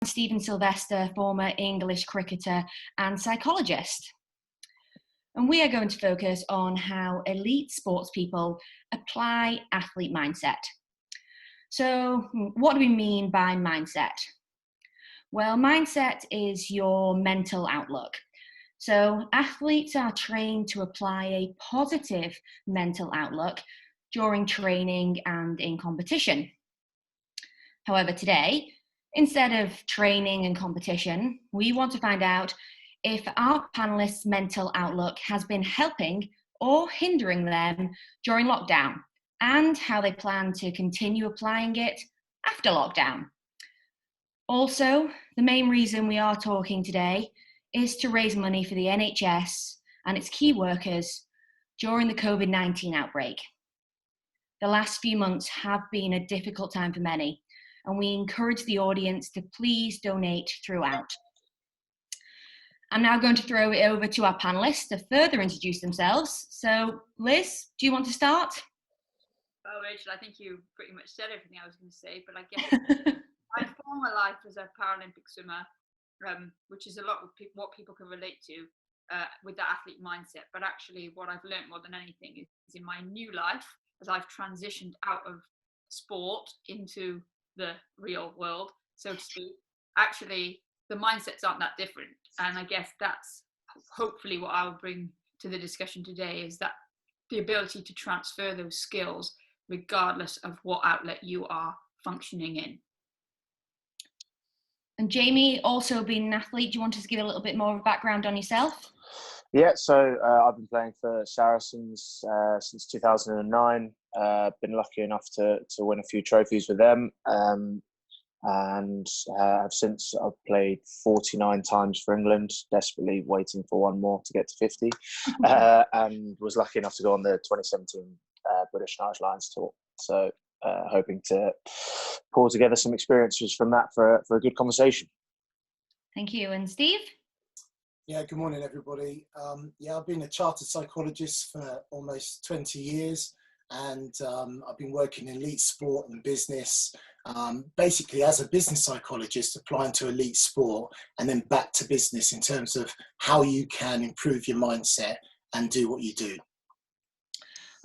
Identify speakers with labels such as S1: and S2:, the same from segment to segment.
S1: Stephen Sylvester, former English cricketer and psychologist. And we are going to focus on how elite sports people apply athlete mindset. So, what do we mean by mindset? Well, mindset is your mental outlook. So, athletes are trained to apply a positive mental outlook during training and in competition. However, today, instead of training and competition, we want to find out if our panelists' mental outlook has been helping or hindering them during lockdown, and how they plan to continue applying it after lockdown. Also, the main reason we are talking today is to raise money for the NHS and its key workers during the COVID-19 outbreak. The last few months have been a difficult time for many, and we encourage the audience to please donate throughout. I'm now going to throw it over to our panelists to further introduce themselves. So, Liz, do you want to start?
S2: Oh, Rachel, I think you pretty much said everything I was going to say, but I guess my former life as a Paralympic swimmer, which is a lot of what people can relate to with that athlete mindset. But actually, what I've learned more than anything is in my new life, as I've transitioned out of sport into the real world, so to speak, actually, the mindsets aren't that different. And I guess that's hopefully what I'll bring to the discussion today, is that the ability to transfer those skills regardless of what outlet you are functioning in.
S1: And Jamie, also being an athlete, do you want us to give a little bit more of a background on yourself?
S3: Yeah, so I've been playing for Saracens since 2009. Been lucky enough to win a few trophies with them. And I've played 49 times for England, desperately waiting for one more to get to 50, and was lucky enough to go on the 2017 British and Irish Lions tour. So hoping to pull together some experiences from that for a good conversation.
S1: Thank you. And Steve?
S4: Yeah, good morning, everybody. I've been a chartered psychologist for almost 20 years. And I've been working in elite sport and business, basically as a business psychologist, applying to elite sport and then back to business in terms of how you can improve your mindset and do what you do.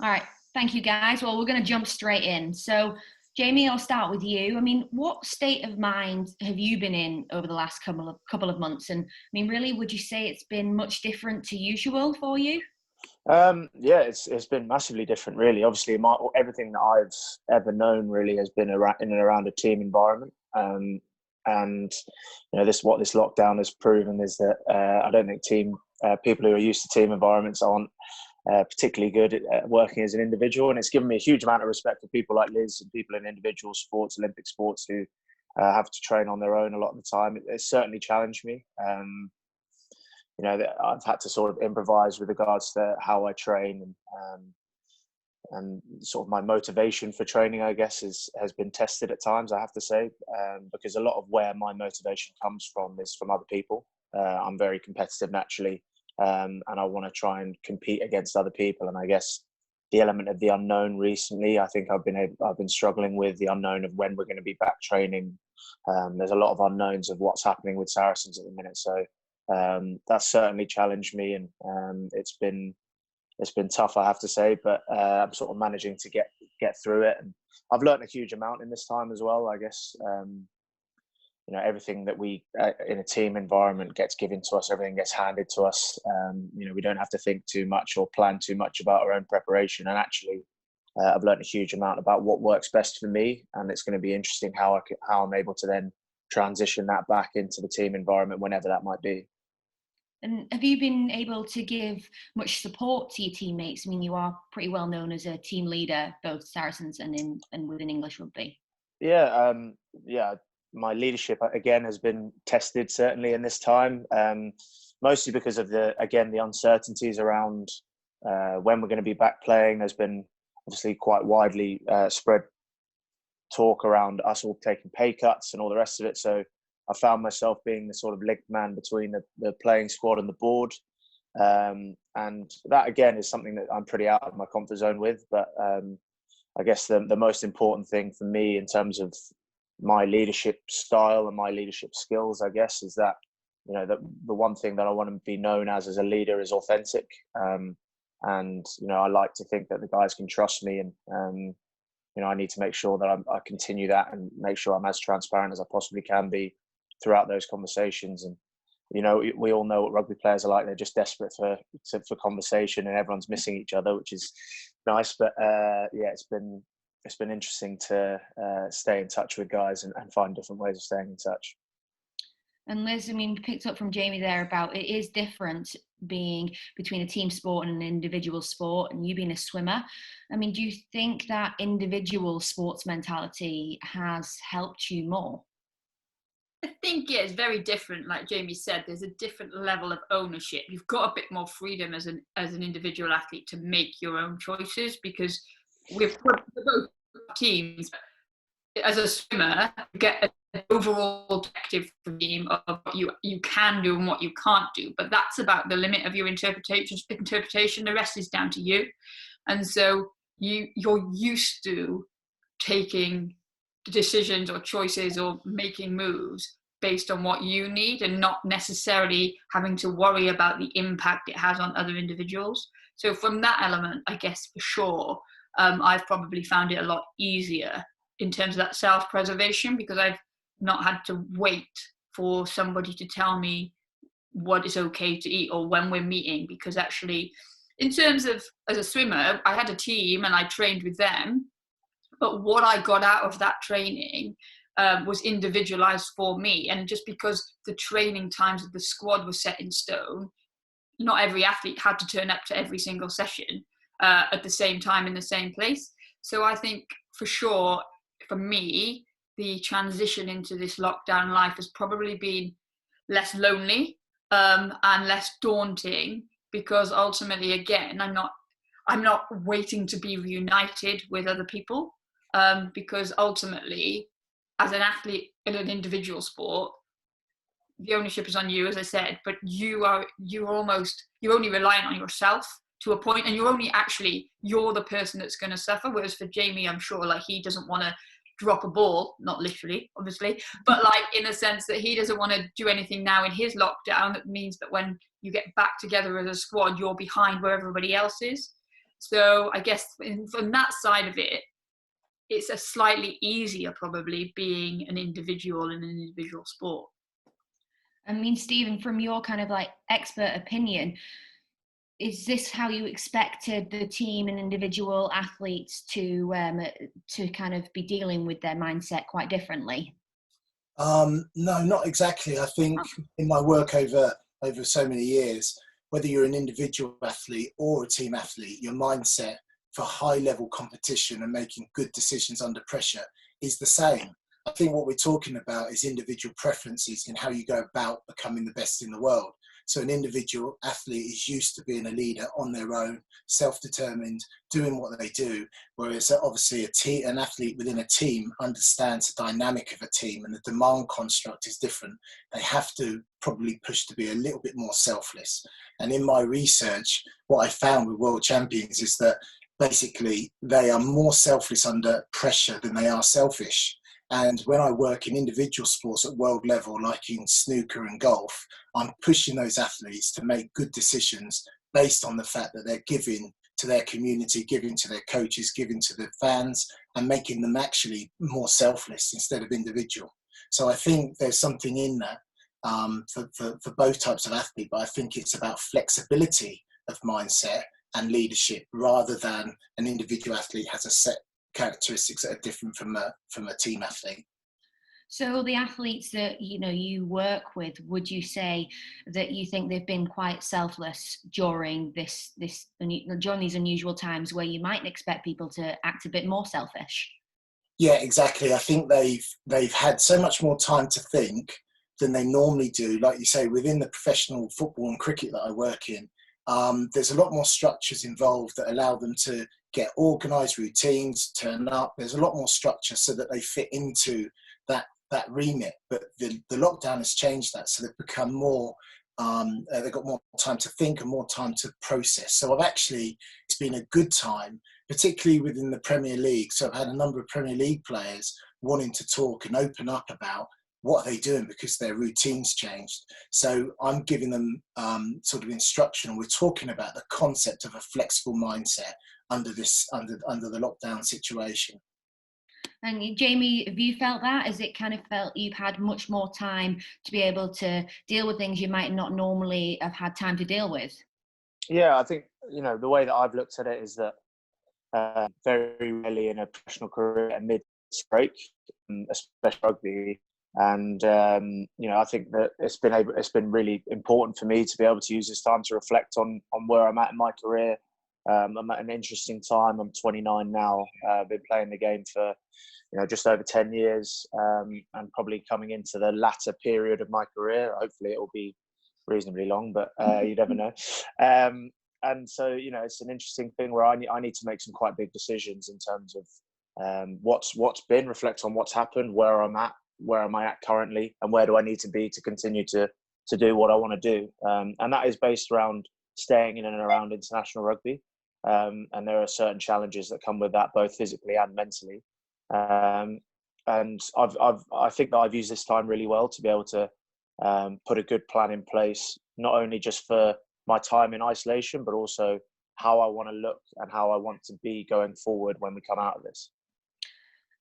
S1: All right, thank you guys. Well, we're going to jump straight in. So Jamie, I'll start with you. I mean, what state of mind have you been in over the last couple of months? And I mean, really, would you say it's been much different to usual for you?
S3: Yeah, it's been massively different, really. Obviously, everything that I've ever known really has been in and around a team environment. And you know, what this lockdown has proven is that I don't think people who are used to team environments aren't particularly good at working as an individual. And it's given me a huge amount of respect for people like Liz and people in individual sports, Olympic sports, who have to train on their own a lot of the time. It's certainly challenged me. You know, I've had to sort of improvise with regards to how I train, and sort of my motivation for training, I guess, has been tested at times, I have to say, because a lot of where my motivation comes from is from other people. I'm very competitive naturally, and I want to try and compete against other people. And I guess the element of the unknown recently, I think I've been struggling with the unknown of when we're going to be back training. There's a lot of unknowns of what's happening with Saracens at the minute, so. That's certainly challenged me, and it's been tough, I have to say, but I'm sort of managing to get through it. And I've learned a huge amount in this time as well, I guess. You know, everything that we in a team environment gets given to us, everything gets handed to us. You know, we don't have to think too much or plan too much about our own preparation. And actually, I've learned a huge amount about what works best for me, and it's going to be interesting how I'm able to then transition that back into the team environment whenever that might be.
S1: And have you been able to give much support to your teammates? I mean, you are pretty well known as a team leader, both Saracens and within English rugby.
S3: Yeah, my leadership again has been tested certainly in this time, mostly because of the uncertainties around when we're going to be back playing. There's been obviously quite widely spread talk around us all taking pay cuts and all the rest of it. So I found myself being the sort of linked man between the playing squad and the board. And that, again, is something that I'm pretty out of my comfort zone with. But I guess the most important thing for me in terms of my leadership style and my leadership skills, I guess, is that, you know, the one thing that I want to be known as a leader is authentic. And, you know, I like to think that the guys can trust me, and, you know, I need to make sure that I continue that and make sure I'm as transparent as I possibly can be throughout those conversations. And, you know, we all know what rugby players are like. They're just desperate for conversation, and everyone's missing each other, which is nice. But yeah, it's been interesting to stay in touch with guys and find different ways of staying in touch.
S1: And Liz, I mean, picked up from Jamie there about it is different being between a team sport and an individual sport, and you being a swimmer. I mean, do you think that individual sports mentality has helped you more?
S2: I think it's very different. Like Jamie said, there's a different level of ownership. You've got a bit more freedom as an individual athlete to make your own choices, because we're both teams. As a swimmer, you get an overall objective for the team of what you can do and what you can't do. But that's about the limit of your interpretation. The rest is down to you. And so you're used to taking decisions or choices or making moves based on what you need, and not necessarily having to worry about the impact it has on other individuals. So from that element, I guess for sure, I've probably found it a lot easier in terms of that self-preservation, because I've not had to wait for somebody to tell me what is okay to eat or when we're meeting. Because actually, in terms of as a swimmer, I had a team and I trained with them, but what I got out of that training was individualized for me. And just because the training times of the squad were set in stone, not every athlete had to turn up to every single session at the same time in the same place. So I think for sure, for me, the transition into this lockdown life has probably been less lonely and less daunting, because ultimately, again, I'm not waiting to be reunited with other people, because ultimately, as an athlete in an individual sport, the ownership is on you, as I said, but you're only reliant on yourself to a point, and you're the person that's going to suffer. Whereas for Jamie, I'm sure, like, he doesn't want to drop a ball, not literally, obviously, but like in a sense that he doesn't want to do anything now in his lockdown. That means that when you get back together as a squad, you're behind where everybody else is. So I guess from that side of it, it's a slightly easier probably being an individual in an individual sport.
S1: I mean, Stephen, from your kind of like expert opinion, is this how you expected the team and individual athletes to kind of be dealing with their mindset quite differently?
S4: No, not exactly. I think in my work over so many years, whether you're an individual athlete or a team athlete, your mindset for high level competition and making good decisions under pressure is the same. I think what we're talking about is individual preferences in how you go about becoming the best in the world. So an individual athlete is used to being a leader on their own, self-determined, doing what they do, whereas obviously an athlete within a team understands the dynamic of a team, and the demand construct is different. They have to probably push to be a little bit more selfless. And in my research, what I found with world champions is that basically they are more selfless under pressure than they are selfish. And when I work in individual sports at world level, like in snooker and golf, I'm pushing those athletes to make good decisions based on the fact that they're giving to their community, giving to their coaches, giving to the fans, and making them actually more selfless instead of individual. So I think there's something in that for both types of athlete, but I think it's about flexibility of mindset and leadership rather than an individual athlete has a set characteristics that are different from a team athlete.
S1: So the athletes that you work with, would you say that you think they've been quite selfless during during these unusual times where you might expect people to act a bit more selfish?
S4: Yeah, exactly. I think they've had so much more time to think than they normally do. Like you say, within the professional football and cricket that I work in, there's a lot more structures involved that allow them to get organised routines, turn up. There's a lot more structure so that they fit into that remit. But the lockdown has changed that, so they've become more, they've got more time to think and more time to process. So it's been a good time, particularly within the Premier League. So I've had a number of Premier League players wanting to talk and open up about what are they doing because their routines changed. So I'm giving them sort of instruction, and we're talking about the concept of a flexible mindset under the lockdown situation.
S1: And Jamie, have you felt that? Has it kind of felt you've had much more time to be able to deal with things you might not normally have had time to deal with?
S3: Yeah, I think, the way that I've looked at it is that very rarely in a professional career a mid-break, especially rugby. And I think that it's been really important for me to be able to use this time to reflect on where I'm at in my career. I'm at an interesting time. I'm 29 now. I've been playing the game for just over 10 years, and probably coming into the latter period of my career. Hopefully it will be reasonably long, but you never know. And so it's an interesting thing where I need to make some quite big decisions in terms of what's been, reflect on what's happened, where am I at currently, and where do I need to be to continue to do what I want to do. And that is based around staying in and around international rugby. And there are certain challenges that come with that, both physically and mentally. And I think that I've used this time really well to be able to put a good plan in place, not only just for my time in isolation, but also how I want to look and how I want to be going forward when we come out of this.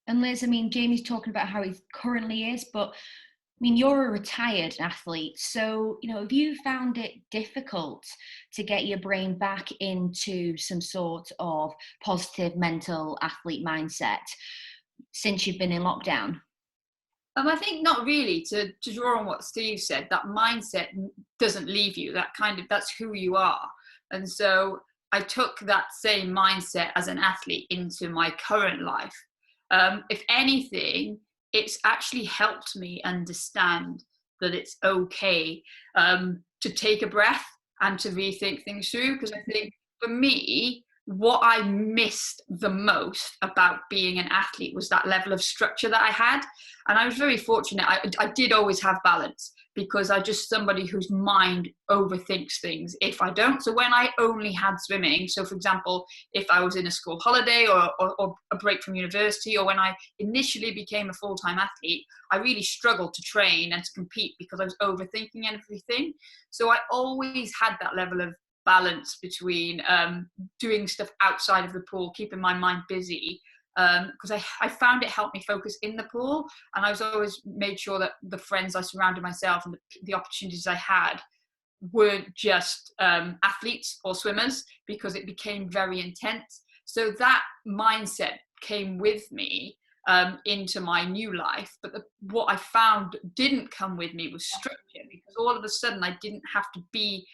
S1: And Liz, Jamie's talking about how he currently is, but you're a retired athlete. So, have you found it difficult to get your brain back into some sort of positive mental athlete mindset since you've been in lockdown?
S2: I think not really. To draw on what Steve said, that mindset doesn't leave you. That's who you are. And so I took that same mindset as an athlete into my current life. If anything, it's actually helped me understand that it's okay to take a breath and to rethink things through. Because I think for me, what I missed the most about being an athlete was that level of structure that I had. And I was very fortunate. I did always have balance, because I'm just somebody whose mind overthinks things if I don't. So when I only had swimming, so for example, if I was in a school holiday or a break from university, or when I initially became a full-time athlete, I really struggled to train and to compete because I was overthinking everything. So I always had that level of balance between doing stuff outside of the pool, keeping my mind busy, because I found it helped me focus in the pool. And I was always made sure that the friends I surrounded myself and the opportunities I had weren't just athletes or swimmers, because it became very intense. So that mindset came with me into my new life. But what I found didn't come with me was structure, because all of a sudden I didn't have to be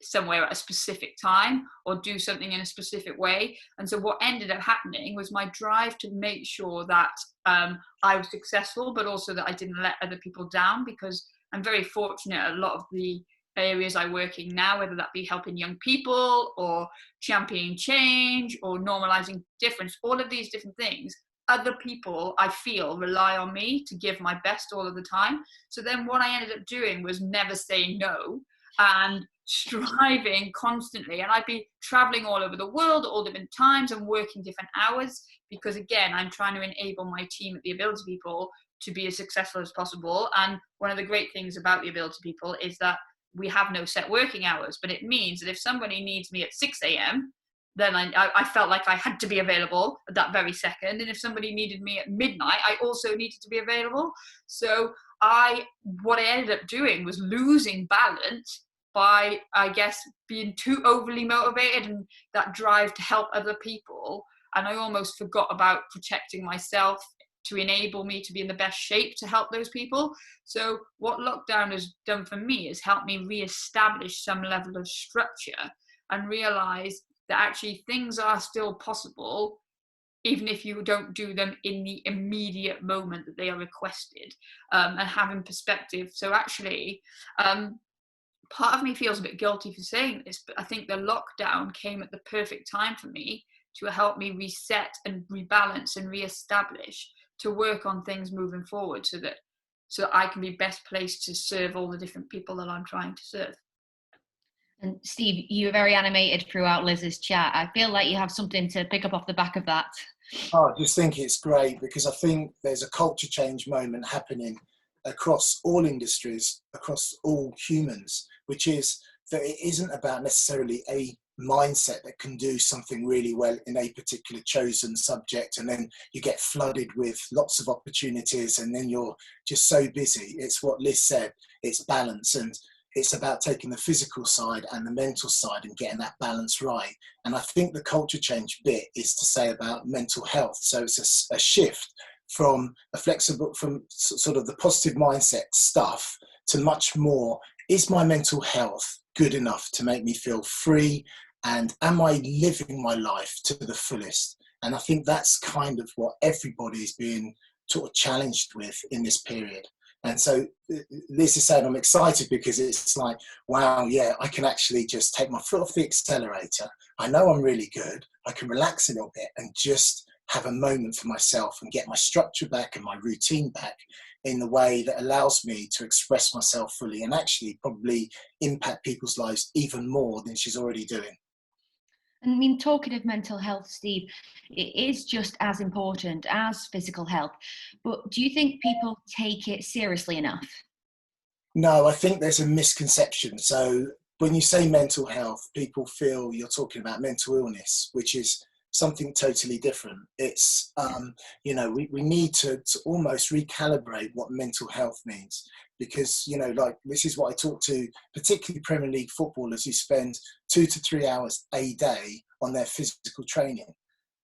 S2: somewhere at a specific time or do something in a specific way. And so what ended up happening was my drive to make sure that I was successful, but also that I didn't let other people down, because I'm very fortunate. A lot of the areas I work in now, whether that be helping young people or championing change or normalizing difference, all of these different things, other people, I feel, rely on me to give my best all of the time. So then what I ended up doing was never saying no and striving constantly. And I'd be traveling all over the world at all different times and working different hours, because again, I'm trying to enable my team at the Ability People to be as successful as possible. And one of the great things about the Ability People is that we have no set working hours, but it means that if somebody needs me at 6 a.m., then I felt like I had to be available at that very second. And if somebody needed me at midnight, I also needed to be available. So what I ended up doing was losing balance by, I guess, being too overly motivated and that drive to help other people. And I almost forgot about protecting myself to enable me to be in the best shape to help those people. So what lockdown has done for me is helped me reestablish some level of structure and realize that actually things are still possible, even if you don't do them in the immediate moment that they are requested, and having perspective. So actually, part of me feels a bit guilty for saying this, but I think the lockdown came at the perfect time for me to help me reset and rebalance and reestablish, to work on things moving forward, so that I can be best placed to serve all the different people that I'm trying to serve.
S1: And Steve, you were very animated throughout Liz's chat. I feel like you have something to pick up off the back of that.
S4: Oh, I just think it's great because I think there's a culture change moment happening across all industries, across all humans, which is that it isn't about necessarily a mindset that can do something really well in a particular chosen subject, and then you get flooded with lots of opportunities and then you're just so busy. It's what Liz said, it's balance, and it's about taking the physical side and the mental side and getting that balance right. And I think the culture change bit is to say about mental health. So it's a shift from a flexible, from sort of the positive mindset stuff to much more, is my mental health good enough to make me feel free? And am I living my life to the fullest? And I think that's kind of what everybody's being sort of challenged with in this period. And so Liz is saying I'm excited because it's like, wow, yeah, I can actually just take my foot off the accelerator. I know I'm really good. I can relax a little bit and just have a moment for myself and get my structure back and my routine back in the way that allows me to express myself fully and actually probably impact people's lives even more than she's already doing.
S1: And I mean, talking of mental health, Steve, it is just as important as physical health. But do you think people take it seriously enough?
S4: No, I think there's a misconception. So when you say mental health, people feel you're talking about mental illness, which is something totally different. It's, we need to almost recalibrate what mental health means. Because, like this is what I talk to, particularly Premier League footballers who spend 2 to 3 hours a day on their physical training.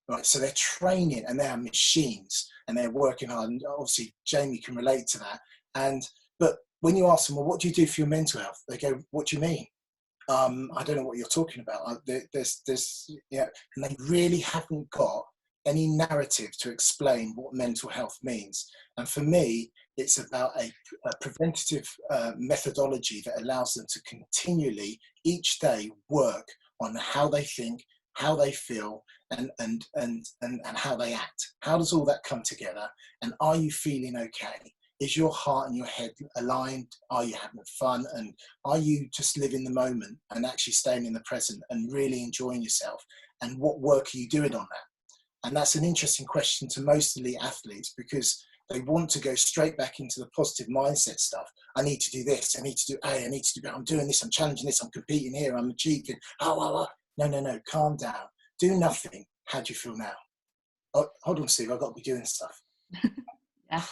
S4: Right, so they're training and they're machines and they're working hard. And obviously, Jamie can relate to that. But when you ask them, well, what do you do for your mental health? They go, what do you mean? I don't know what you're talking about. And they really haven't got any narrative to explain what mental health means. And for me, it's about a preventative methodology that allows them to continually, each day, work on how they think, how they feel, and how they act. How does all that come together? And are you feeling okay? Is your heart and your head aligned? Are you having fun? And are you just living the moment and actually staying in the present and really enjoying yourself? And what work are you doing on that? And that's an interesting question to most elite athletes because they want to go straight back into the positive mindset stuff. I need to do this. I need to do A. I need to do B. I'm doing this. I'm challenging this. I'm competing here. I'm achieving. No. Calm down. Do nothing. How do you feel now? Oh, hold on, Steve. I've got to be doing stuff.
S1: Yeah.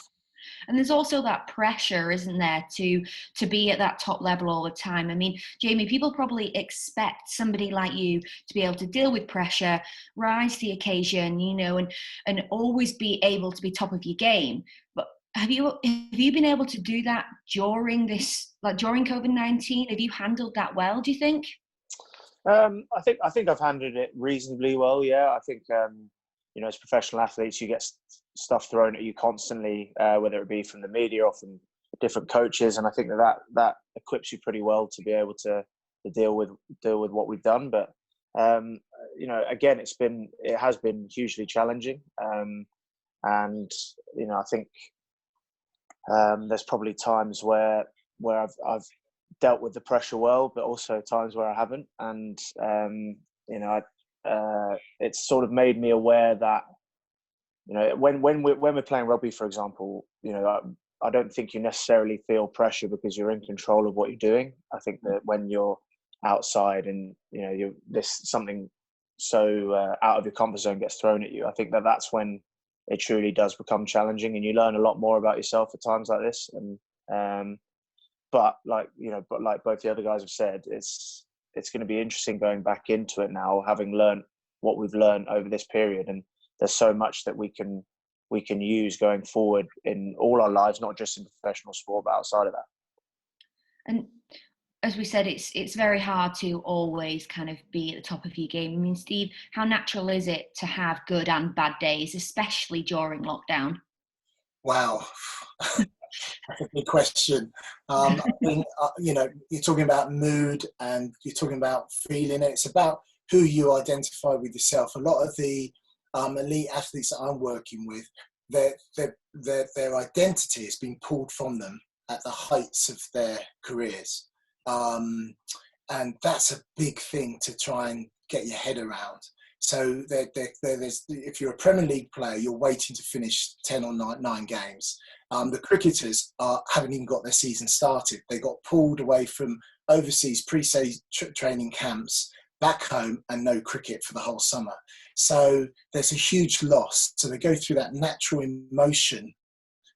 S1: And there's also that pressure, isn't there, to be at that top level all the time. I mean, Jamie, people probably expect somebody like you to be able to deal with pressure, rise to the occasion, and always be able to be top of your game. But have you been able to do that during COVID-19? Have you handled that well, do you think?
S3: I think I've handled it reasonably well. Yeah, I think as professional athletes, you get stuff thrown at you constantly, whether it be from the media or from different coaches, and I think that equips you pretty well to be able to deal with what we've done. But again, it has been hugely challenging, and I think there's probably times where I've dealt with the pressure well, but also times where I haven't, and it's sort of made me aware that when we're playing rugby, for example, I don't think you necessarily feel pressure because you're in control of what you're doing. I think that when you're outside and something so out of your comfort zone gets thrown at you, I think that's when it truly does become challenging, and you learn a lot more about yourself at times like this. And but like both the other guys have said, it's going to be interesting going back into it now, having learned what we've learned over this period. And there's so much that we can use going forward in all our lives, not just in professional sport, but outside of that.
S1: And as we said, it's very hard to always kind of be at the top of your game. I mean, Steve, how natural is it to have good and bad days, especially during lockdown?
S4: Wow. That's a big question. I think, you're talking about mood and you're talking about feeling it. It's about who you identify with yourself. A lot of the elite athletes that I'm working with, their identity has been pulled from them at the heights of their careers. And that's a big thing to try and get your head around. So there's, if you're a Premier League player, you're waiting to finish 10 or 9 games. The cricketers haven't even got their season started. They got pulled away from overseas pre-season training camps back home and no cricket for the whole summer. So there's a huge loss. So they go through that natural emotion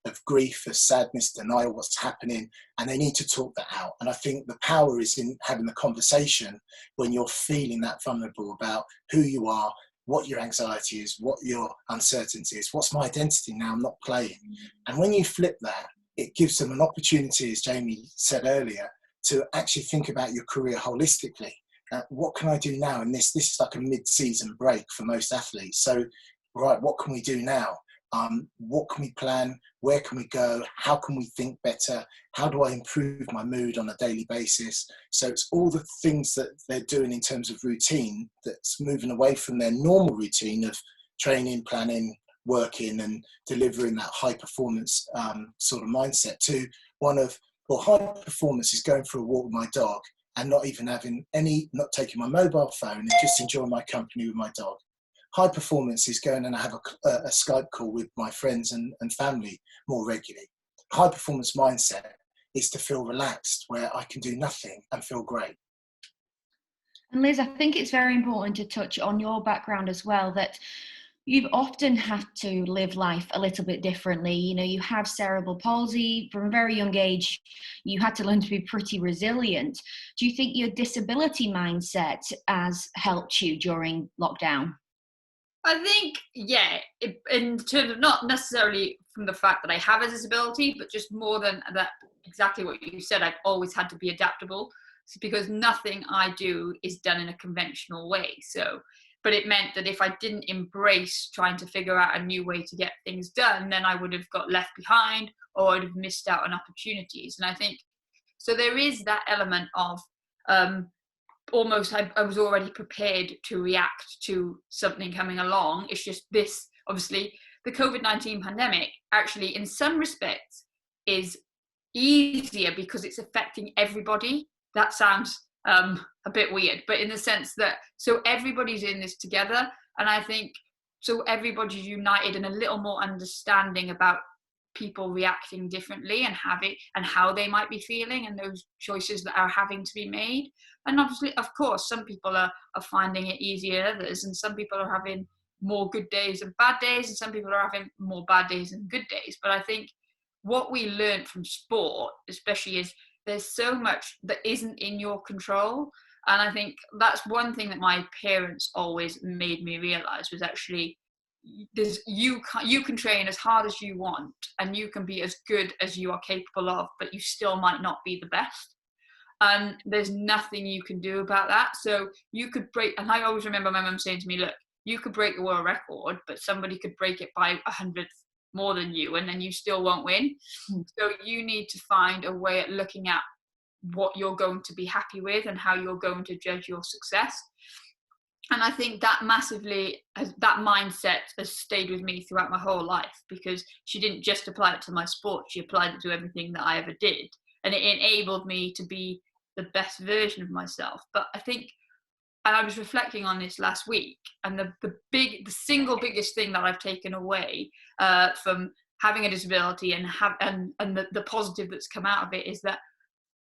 S4: of grief, of sadness, denial, what's happening, and they need to talk that out. And I think the power is in having the conversation when you're feeling that vulnerable about who you are, what your anxiety is, what your uncertainty is, what's my identity now I'm not playing. And when you flip that, it gives them an opportunity, as Jamie said earlier, to actually think about your career holistically. What can I do now? And this is like a mid-season break for most athletes. So, right, what can we do now? What can we plan? Where can we go? How can we think better? How do I improve my mood on a daily basis? So it's all the things that they're doing in terms of routine that's moving away from their normal routine of training, planning, working and delivering that high performance sort of mindset to one of, well, high performance is going for a walk with my dog and not even having not taking my mobile phone and just enjoying my company with my dog. High performance is going and have a Skype call with my friends and family more regularly. High performance mindset is to feel relaxed, where I can do nothing and feel great.
S1: And Liz, I think it's very important to touch on your background as well, that you've often had to live life a little bit differently. You know, you have cerebral palsy from a very young age. You had to learn to be pretty resilient. Do you think your disability mindset has helped you during lockdown?
S2: I think, yeah, in terms of not necessarily from the fact that I have a disability, but just more than that, exactly what you said, I've always had to be adaptable because nothing I do is done in a conventional way. So, but it meant that if I didn't embrace trying to figure out a new way to get things done, then I would have got left behind or I'd have missed out on opportunities. And I think, so there is that element of, almost I was already prepared to react to something coming along. It's just this, obviously, the COVID-19 pandemic actually in some respects is easier because it's affecting everybody. That sounds a bit weird, but in the sense that, so everybody's in this together. And I think, so everybody's united and a little more understanding about people reacting differently and how they might be feeling and those choices that are having to be made. And obviously, of course, some people are finding it easier than others, and some people are having more good days and bad days, and some people are having more bad days and good days. But I think what we learned from sport, especially, is there's so much that isn't in your control. And I think that's one thing that my parents always made me realize was actually you can train as hard as you want and you can be as good as you are capable of, but you still might not be the best. And there's nothing you can do about that. So you could break, and I always remember my mum saying to me, look, you could break the world record, but somebody could break it by 100th more than you, and then you still won't win. So you need to find a way at looking at what you're going to be happy with and how you're going to judge your success. And I think that that mindset has stayed with me throughout my whole life, because she didn't just apply it to my sport, she applied it to everything that I ever did. And it enabled me to be the best version of myself. But I think, and I was reflecting on this last week, and the single biggest thing that I've taken away from having a disability and the positive that's come out of it is that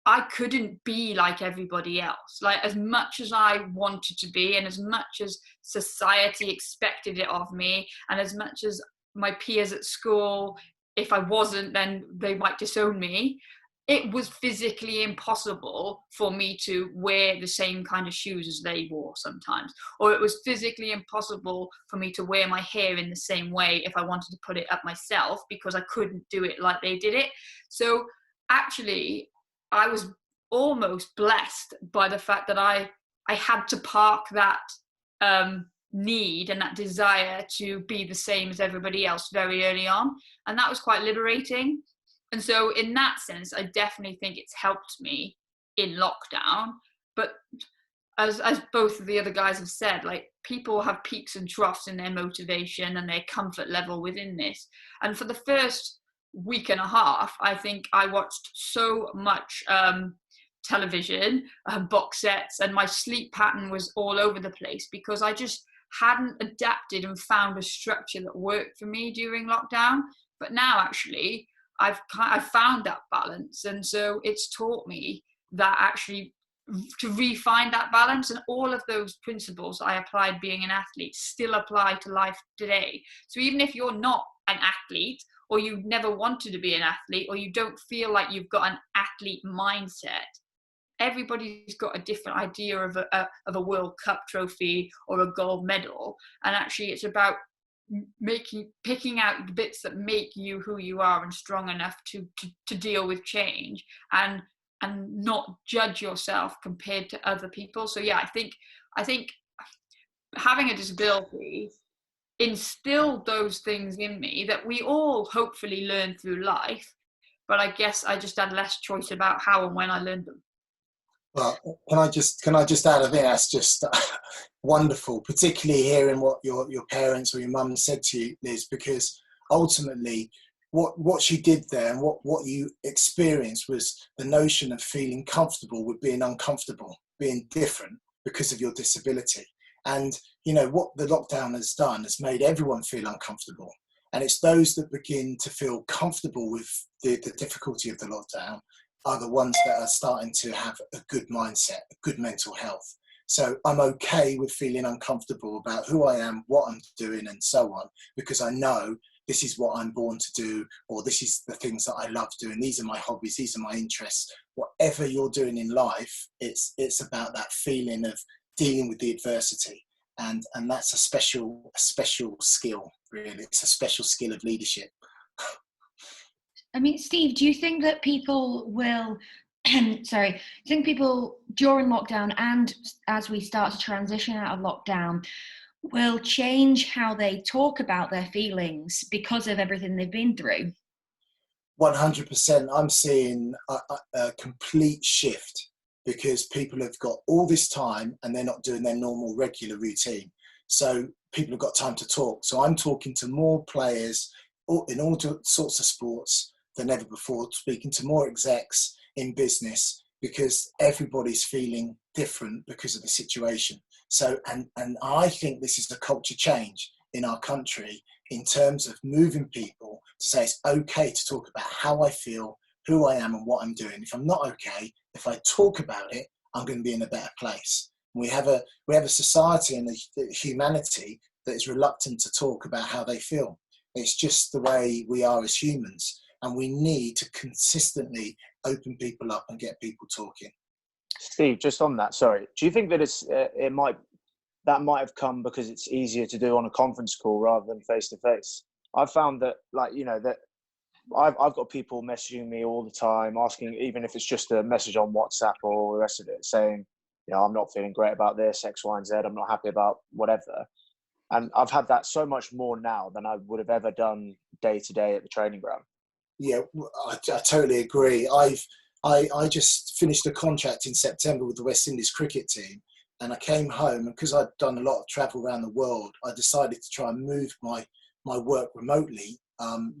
S2: I couldn't be like everybody else. Like, as much as I wanted to be, and as much as society expected it of me, and as much as my peers at school, if I wasn't, then they might disown me. It was physically impossible for me to wear the same kind of shoes as they wore sometimes. Or it was physically impossible for me to wear my hair in the same way if I wanted to put it up myself, because I couldn't do it like they did it. So actually, I was almost blessed by the fact that I had to park that need and that desire to be the same as everybody else very early on. And that was quite liberating. And so in that sense, I definitely think it's helped me in lockdown. But as both of the other guys have said, like, people have peaks and troughs in their motivation and their comfort level within this. And for the first week and a half, I think I watched so much television, box sets, and my sleep pattern was all over the place because I just hadn't adapted and found a structure that worked for me during lockdown. But now actually I've found that balance, and so it's taught me that actually to refine that balance, and all of those principles I applied being an athlete still apply to life today. So even if you're not an athlete, or you never wanted to be an athlete, or you don't feel like you've got an athlete mindset, everybody's got a different idea of a World Cup trophy or a gold medal. And actually it's about picking out the bits that make you who you are and strong enough to deal with change, and not judge yourself compared to other people. So yeah, I think having a disability instilled those things in me that we all hopefully learn through life, but I guess I just had less choice about how and when I learned them.
S4: Well, can I just add, I think that's just wonderful, particularly hearing what your parents or your mum said to you, Liz, because ultimately what she did there and what you experienced was the notion of feeling comfortable with being uncomfortable, being different because of your disability. And, you know, what the lockdown has done has made everyone feel uncomfortable. And it's those that begin to feel comfortable with the difficulty of the lockdown are the ones that are starting to have a good mindset, a good mental health. So I'm okay with feeling uncomfortable about who I am, what I'm doing, and so on, because I know this is what I'm born to do, or this is the things that I love doing. These are my hobbies, these are my interests. Whatever you're doing in life, it's about that feeling of dealing with the adversity. And that's a special skill, really. It's a special skill of leadership.
S1: I mean, Steve, do you think that people will, sorry, do you think people during lockdown and as we start to transition out of lockdown will change how they talk about their feelings because of everything they've been through?
S4: 100%. I'm seeing a complete shift because people have got all this time and they're not doing their normal regular routine. So people have got time to talk. So I'm talking to more players in all sorts of sports than ever before, speaking to more execs in business because everybody's feeling different because of the situation. So, and I think this is a culture change in our country in terms of moving people to say it's okay to talk about how I feel, who I am and what I'm doing. If I'm not okay, if I talk about it, I'm going to be in a better place. We have a society and a humanity that is reluctant to talk about how they feel. It's just the way we are as humans, and we need to consistently open people up and get people talking.
S3: Steve, just on that, sorry, do you think that that might have come because it's easier to do on a conference call rather than face to face? I've found that, like, you know, that I've got people messaging me all the time, asking, even if it's just a message on WhatsApp or all the rest of it, saying, you know, I'm not feeling great about this, X, Y, and Z. I'm not happy about whatever. And I've had that so much more now than I would have ever done day to day at the training ground.
S4: Yeah, I totally agree. I just finished a contract in September with the West Indies cricket team, and I came home, and because I'd done a lot of travel around the world, I decided to try and move my work remotely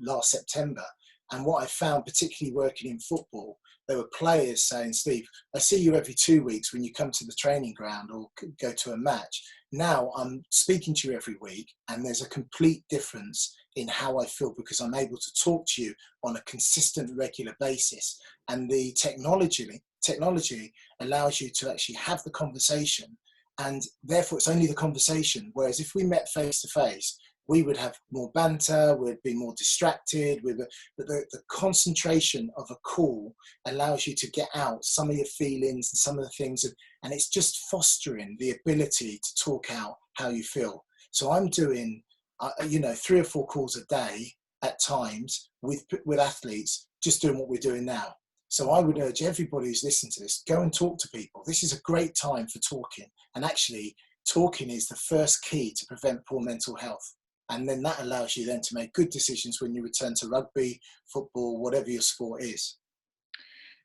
S4: last September. And what I found, particularly working in football, there were players saying, Steve, I see you every 2 weeks when you come to the training ground or go to a match. Now I'm speaking to you every week, and there's a complete difference in how I feel because I'm able to talk to you on a consistent, regular basis. And the technology allows you to actually have the conversation, and therefore it's only the conversation. Whereas if we met face to face, we would have more banter, we'd be more distracted. But the concentration of a call allows you to get out some of your feelings and some of the things, and it's just fostering the ability to talk out how you feel. So I'm doing, 3 or 4 calls a day at times with athletes, just doing what we're doing now. So I would urge everybody who's listening to this, go and talk to people. This is a great time for talking. And actually, talking is the first key to prevent poor mental health. And then that allows you then to make good decisions when you return to rugby, football, whatever your sport is.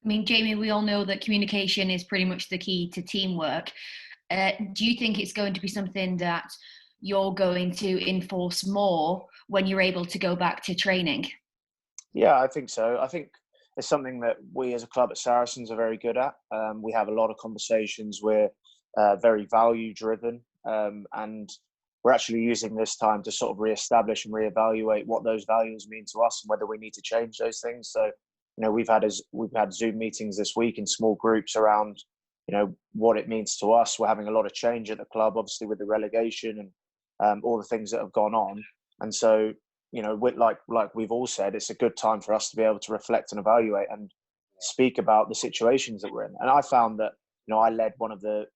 S1: I mean, Jamie, we all know that communication is pretty much the key to teamwork. Do you think it's going to be something that you're going to enforce more when you're able to go back to training?
S3: Yeah, I think so. I think it's something that we as a club at Saracens are very good at. We have a lot of conversations. We're very value driven, and we're actually using this time to sort of reestablish and reevaluate what those values mean to us and whether we need to change those things. So, we've had Zoom meetings this week in small groups around, what it means to us. We're having a lot of change at the club, obviously with the relegation and all the things that have gone on. And so, like we've all said, it's a good time for us to be able to reflect and evaluate and speak about the situations that we're in. And I found that, I led one of the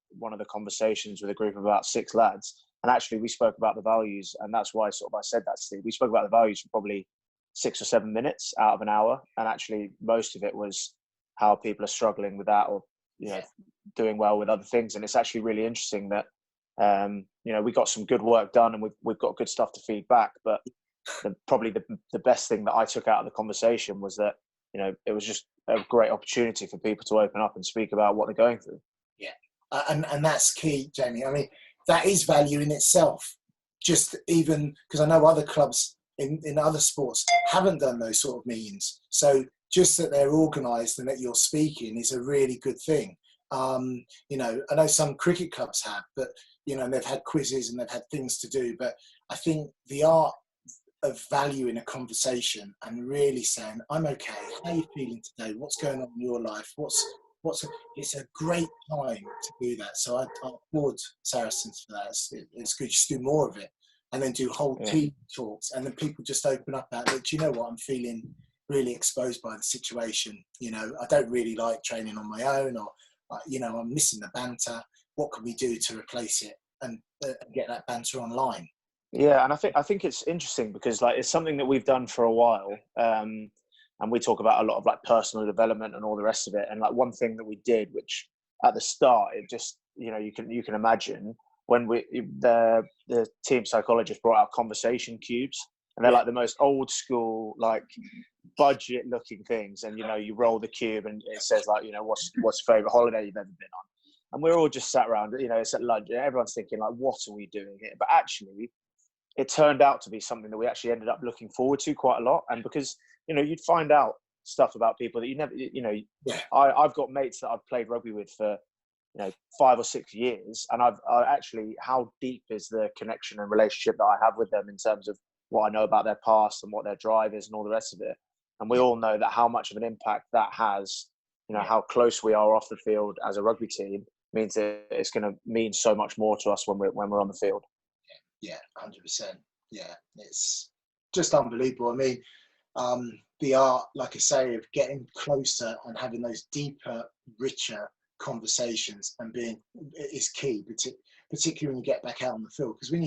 S3: conversations with a group of about 6 lads, and actually we spoke about the values, and that's why I said that, Steve. We spoke about the values for probably 6 or 7 minutes out of an hour, and actually most of it was how people are struggling with that, or doing well with other things. And it's actually really interesting that we got some good work done, and we've got good stuff to feed back. But probably the best thing that I took out of the conversation was that it was just a great opportunity for people to open up and speak about what they're going through.
S4: Yeah, and that's key, Jamie. I mean, that is value in itself. Just even because I know other clubs in other sports haven't done those sort of meetings. So just that they're organised and that you're speaking is a really good thing. I know some cricket clubs have, but and they've had quizzes and they've had things to do. But I think the art of value in a conversation and really saying, I'm okay, how are you feeling today, what's going on in your life, it's a great time to do that. So I applaud Saracens for that. It's good, just do more of it, and then do whole team talks, and then people just open up about it. Do you know what, I'm feeling really exposed by the situation, I don't really like training on my own, or I'm missing the banter, what can we do to replace it and get that banter online?
S3: Yeah, and I think it's interesting because it's something that we've done for a while, and we talk about a lot of personal development and all the rest of it. And one thing that we did, which at the start, it just you can imagine when the team psychologist brought out conversation cubes, and they're the most old school budget looking things, and you roll the cube and it says what's your favorite holiday you've ever been on, and we're all just sat around, it's at lunch, and everyone's thinking what are we doing here? But actually, it turned out to be something that we actually ended up looking forward to quite a lot. And because, you'd find out stuff about people that you never, I've got mates that I've played rugby with for, 5 or 6 years. And I actually, how deep is the connection and relationship that I have with them in terms of what I know about their past and what their drive is and all the rest of it. And we all know that how much of an impact that has, how close we are off the field as a rugby team means that it's going to mean so much more to us when we're on the field.
S4: Yeah, 100%. Yeah, it's just unbelievable. I mean, the art, like I say, of getting closer and having those deeper, richer conversations is key, particularly when you get back out on the field. Because when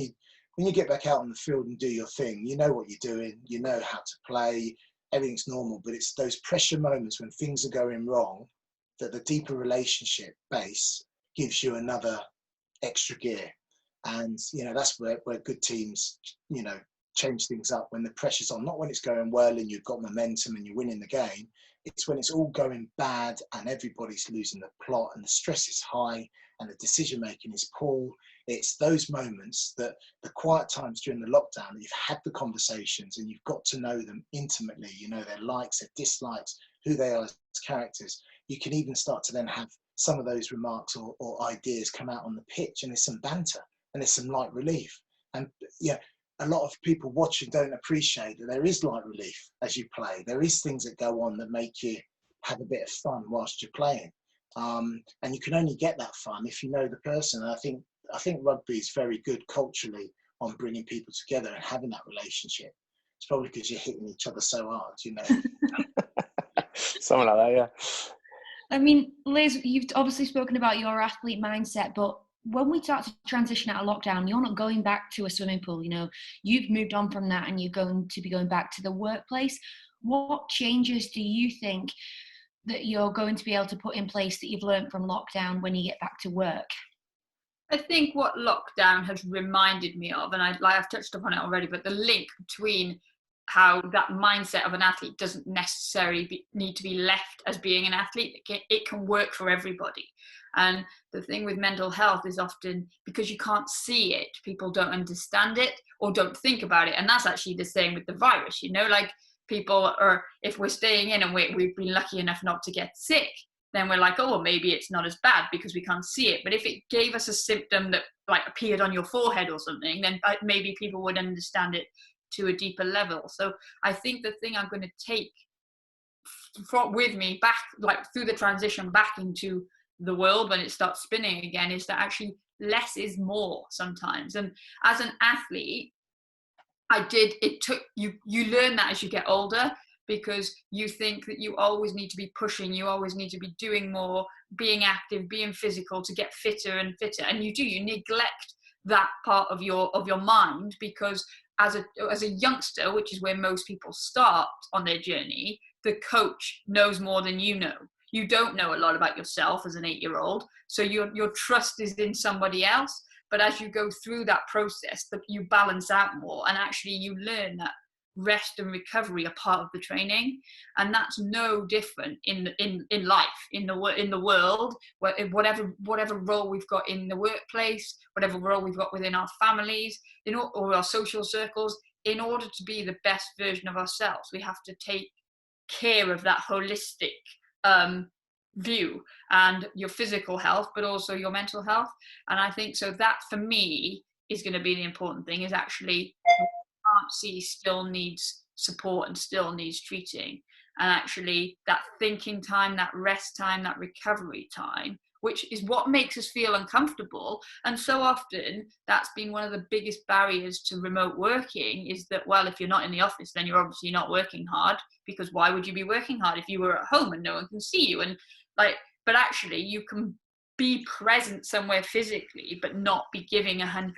S4: you get back out on the field and do your thing, you know what you're doing, you know how to play, everything's normal. But it's those pressure moments when things are going wrong that the deeper relationship base gives you another extra gear. And that's where good teams change things up, when the pressure's on, not when it's going well and you've got momentum and you're winning the game. It's when it's all going bad and everybody's losing the plot and the stress is high and the decision making is poor. It's those moments, that the quiet times during the lockdown, that you've had the conversations and you've got to know them intimately, their likes, their dislikes, who they are as characters. You can even start to then have some of those remarks or ideas come out on the pitch, and there's some banter and there's some light relief. And a lot of people watching don't appreciate that there is light relief as you play. There is things that go on that make you have a bit of fun whilst you're playing. And you can only get that fun if you know the person. And I think rugby is very good culturally on bringing people together and having that relationship. It's probably because you're hitting each other so hard,
S3: Something like that, yeah.
S1: I mean, Liz, you've obviously spoken about your athlete mindset, but when we start to transition out of lockdown, you're not going back to a swimming pool. You've moved on from that and you're going to be going back to the workplace. What changes do you think that you're going to be able to put in place that you've learned from lockdown when you get back to work?
S2: I think what lockdown has reminded me of, and I've touched upon it already, but the link between how that mindset of an athlete doesn't necessarily need to be left as being an athlete. It can work for everybody. And the thing with mental health is often because you can't see it, people don't understand it or don't think about it. And that's actually the same with the virus, people are, if we're staying in and we've been lucky enough not to get sick, then we're like, oh, well, maybe it's not as bad because we can't see it. But if it gave us a symptom that like appeared on your forehead or something, then maybe people would understand it to a deeper level. So I think the thing I'm going to take with me back, like through the transition back into the world when it starts spinning again, is that actually less is more sometimes. And as an athlete, you learn that as you get older, because you think that you always need to be pushing, you always need to be doing more, being active, being physical to get fitter and fitter. And you neglect that part of your mind, because as a youngster, which is where most people start on their journey, the coach knows more than you know. You don't know a lot about yourself as an 8-year-old, so your trust is in somebody else. But as you go through that process, that you balance out more, and actually you learn that rest and recovery are part of the training. And that's no different in life, in the world, whatever role we've got in the workplace, whatever role we've got within our families, or our social circles. In order to be the best version of ourselves, we have to take care of that holistic view, and your physical health, but also your mental health. And I think so that for me is going to be the important thing, is actually can't see still needs support and still needs treating. And actually that thinking time, that rest time, that recovery time, which is what makes us feel uncomfortable. And so often that's been one of the biggest barriers to remote working, is that, well, if you're not in the office, then you're obviously not working hard, because why would you be working hard if you were at home and no one can see you? And but actually you can be present somewhere physically but not be giving 100%,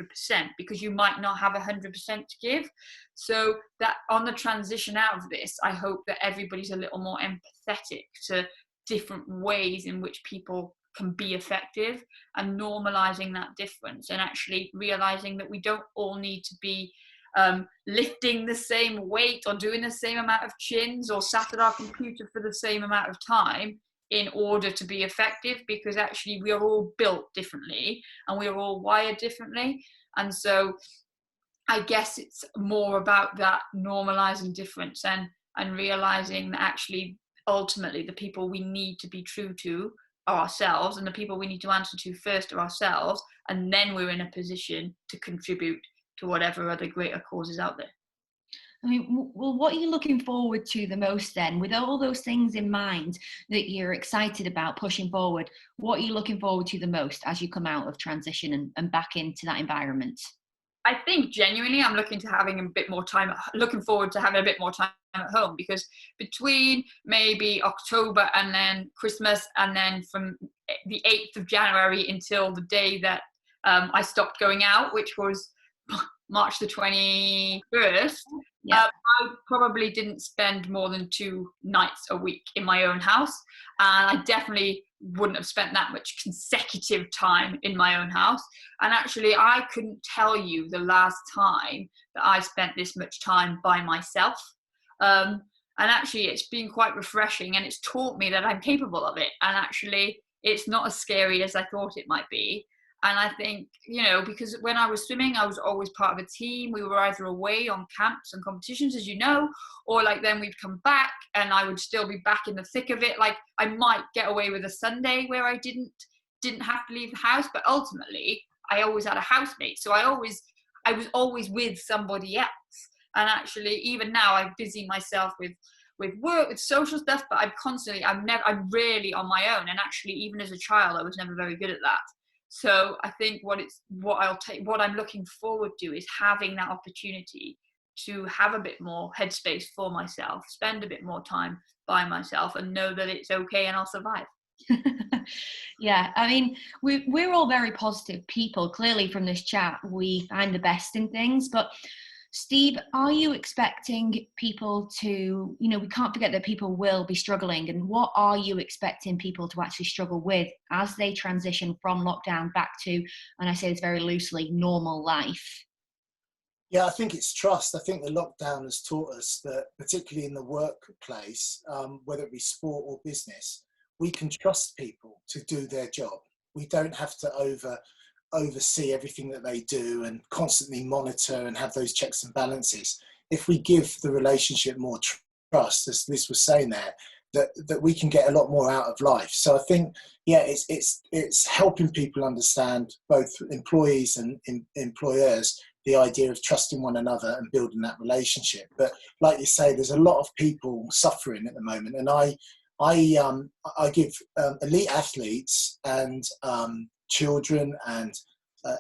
S2: because you might not have 100% to give. So that on the transition out of this, I hope that everybody's a little more empathetic to different ways in which people can be effective, and normalizing that difference, and actually realizing that we don't all need to be lifting the same weight or doing the same amount of chins or sat at our computer for the same amount of time in order to be effective, because actually we are all built differently and we are all wired differently. And so I guess it's more about that normalizing difference, and realizing that actually ultimately the people we need to be true to are ourselves, and the people we need to answer to first are ourselves, and then we're in a position to contribute to whatever other greater causes out there.
S1: I mean, well, what are you looking forward to the most then? With all those things in mind that you're excited about pushing forward, what are you looking forward to the most as you come out of transition and back into that environment?
S2: I think genuinely I'm looking forward to having a bit more time at home, because between maybe October and then Christmas, and then from the 8th of January until the day that I stopped going out, which was March the 21st, I probably didn't spend more than 2 nights a week in my own house. And I definitely wouldn't have spent that much consecutive time in my own house. And actually, I couldn't tell you the last time that I spent this much time by myself. And actually, it's been quite refreshing, and it's taught me that I'm capable of it. And actually, it's not as scary as I thought it might be. And I think, because when I was swimming, I was always part of a team. We were either away on camps and competitions, as you know, or then we'd come back and I would still be back in the thick of it. Like, I might get away with a Sunday where I didn't have to leave the house, but ultimately I always had a housemate. So I was always with somebody else. And actually, even now, I busy myself with work, with social stuff, but I'm rarely on my own. And actually, even as a child, I was never very good at that. So I think what I'm looking forward to is having that opportunity to have a bit more headspace for myself, spend a bit more time by myself, and know that it's okay and I'll survive.
S1: Yeah, I mean, we're all very positive people. Clearly from this chat, we find the best in things. But Steve, are you expecting people to, we can't forget that people will be struggling, and what are you expecting people to actually struggle with as they transition from lockdown back to, and I say this very loosely, normal life?
S4: Yeah, I think it's trust. I think the lockdown has taught us that, particularly in the workplace, whether it be sport or business, we can trust people to do their job. We don't have to oversee everything that they do and constantly monitor and have those checks and balances. If we give the relationship more trust, as Liz was saying there, that we can get a lot more out of life. So I think, yeah, it's helping people understand, both employees and employers, the idea of trusting one another and building that relationship. But like you say, there's a lot of people suffering at the moment, and I give elite athletes and children and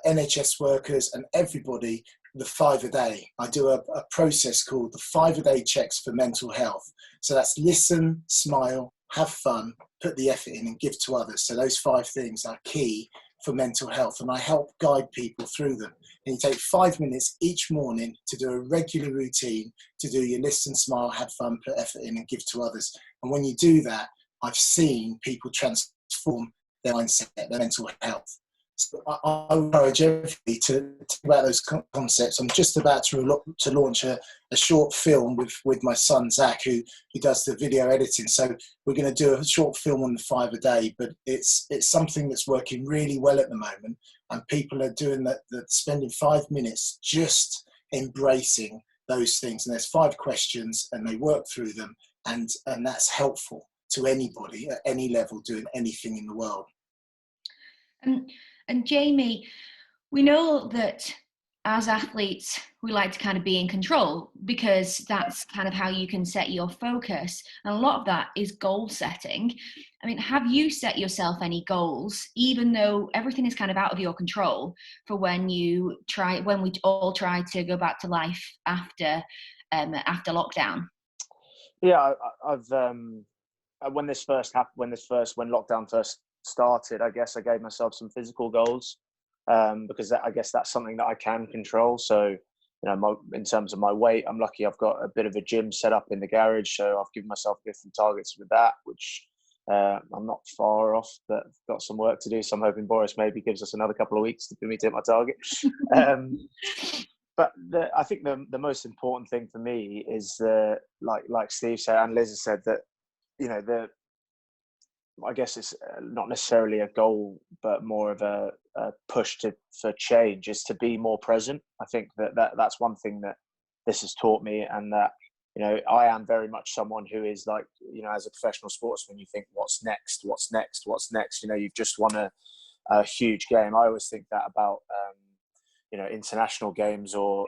S4: NHS workers and everybody the 5 a day. I do a process called the 5 a day checks for mental health. So that's listen, smile, have fun, put the effort in and give to others. So those 5 things are key for mental health, and I help guide people through them. And you take 5 minutes each morning to do a regular routine, to do your listen, smile, have fun, put effort in and give to others. And when you do that, I've seen people transform their mindset, their mental health. So I encourage everybody to think about those concepts. I'm just about to launch a short film with my son Zach, who does the video editing. So we're going to do a short film on the 5 a day, but it's something that's working really well at the moment, and people are doing that, spending 5 minutes just embracing those things. And there's 5 questions, and they work through them, and that's helpful to anybody at any level doing anything in the world.
S1: And Jamie, we know that as athletes, we like to kind of be in control, because that's kind of how you can set your focus. And a lot of that is goal setting. I mean, have you set yourself any goals, even though everything is kind of out of your control, for when we all try to go back to life after lockdown?
S3: Yeah, I've when lockdown first started, I guess I gave myself some physical goals, because I guess that's something that I can control. So, in terms of my weight, I'm lucky I've got a bit of a gym set up in the garage, so I've given myself different targets with that, which I'm not far off, but I've got some work to do. So I'm hoping Boris maybe gives us another couple of weeks for me to hit my target. But I think the most important thing for me is like Steve said and Liz has said, that I guess it's not necessarily a goal, but more of a push for change, is to be more present. I think that's one thing that this has taught me, and that, I am very much someone who is like, as a professional sportsman, you think, what's next? You've just won a huge game. I always think that about, international games, or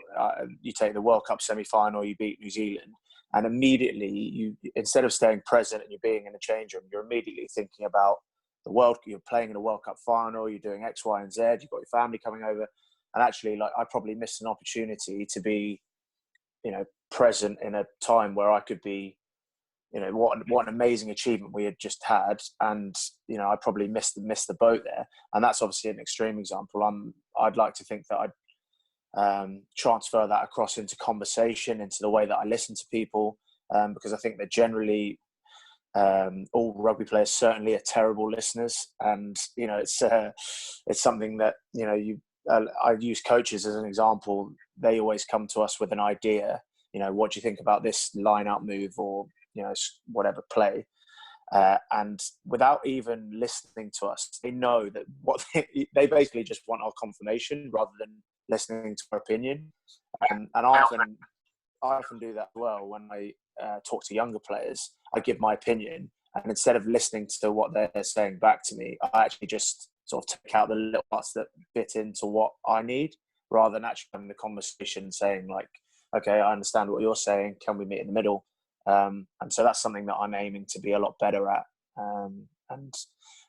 S3: you take the World Cup semi-final, you beat New Zealand. And immediately, instead of staying present and you're being in the change room, you're immediately thinking about you're playing in a World Cup final, you're doing X, Y, and Z, you've got your family coming over. And actually, I probably missed an opportunity to be, present in a time where I could be, what an amazing achievement we had just had. And, I probably missed the boat there. And that's obviously an extreme example. I'd like to think that I'd transfer that across into conversation, into the way that I listen to people, because I think that generally all rugby players certainly are terrible listeners, and it's something that I use coaches as an example. They always come to us with an idea. What do you think about this line-out move, or whatever play? And without even listening to us, they know that they basically just want our confirmation rather than listening to our opinion. And I often do that well when I talk to younger players. I give my opinion, and instead of listening to what they're saying back to me, I actually just sort of take out the little parts that fit into what I need, rather than actually having the conversation saying like, okay, I understand what you're saying, can we meet in the middle? And so that's something that I'm aiming to be a lot better at. And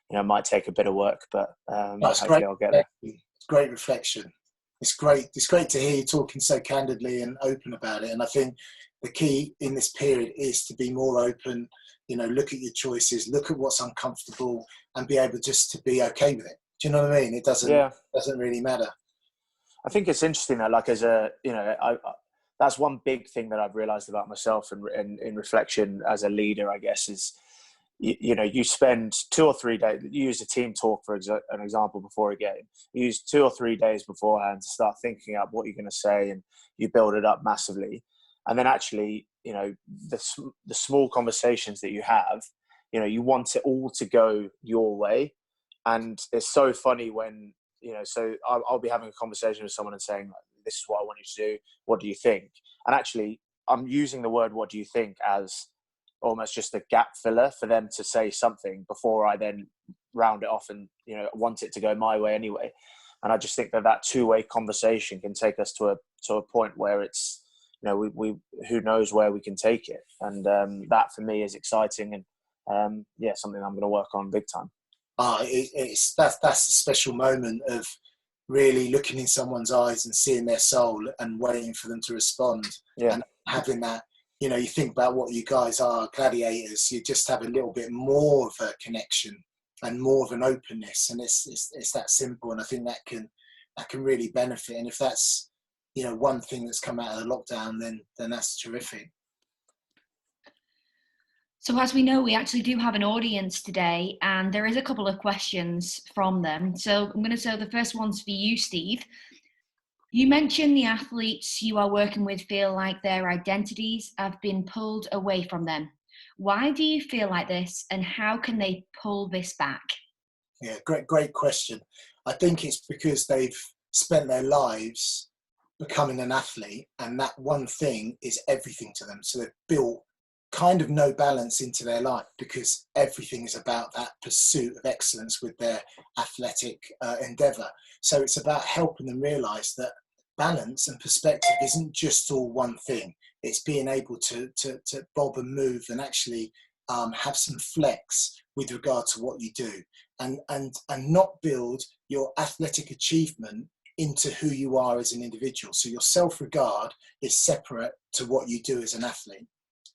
S3: it might take a bit of work, but hopefully I'll get there.
S4: It's great reflection. It's great to hear you talking so candidly and open about it. And I think the key in this period is to be more open, look at your choices, look at what's uncomfortable, and be able just to be okay with it. Do you know what I mean? It doesn't really matter.
S3: I think it's interesting that, like, as a, that's one big thing that I've realized about myself in reflection as a leader, I guess, is, you spend 2 or 3 days, you use a team talk, for an example, before a game. You use 2 or 3 days beforehand to start thinking up what you're going to say, and you build it up massively. And then actually, the small conversations that you have, you want it all to go your way. And it's so funny when, so I'll be having a conversation with someone and saying, this is what I want you to do. What do you think? And actually, I'm using the word "what do you think" as almost just a gap filler for them to say something before I then round it off and, you know, want it to go my way anyway. And I just think that two-way conversation can take us to a point where it's, you know, we who knows where we can take it. And that for me is exciting, and something I'm going to work on big time.
S4: That's a special moment of really looking in someone's eyes and seeing their soul and waiting for them to respond.
S3: Yeah.
S4: And having that, you know, you think about what you guys are, gladiators, you just have a little bit more of a connection and more of an openness, and it's that simple. And I think that can really benefit. And if that's, you know, one thing that's come out of the lockdown, then that's terrific.
S1: So as we know, we actually do have an audience today, and there is a couple of questions from them. So the first one's for you, Steve. You mentioned the athletes you are working with feel like their identities have been pulled away from them. Why do you feel like this, and how can they pull this back?
S4: Yeah, great question. I think it's because they've spent their lives becoming an athlete, and that one thing is everything to them. So they've built kind of no balance into their life because everything is about that pursuit of excellence with their athletic endeavor. So it's about helping them realize that balance and perspective isn't just all one thing. It's being able to bob and move and actually have some flex with regard to what you do, and not build your athletic achievement into who you are as an individual. So your self-regard is separate to what you do as an athlete.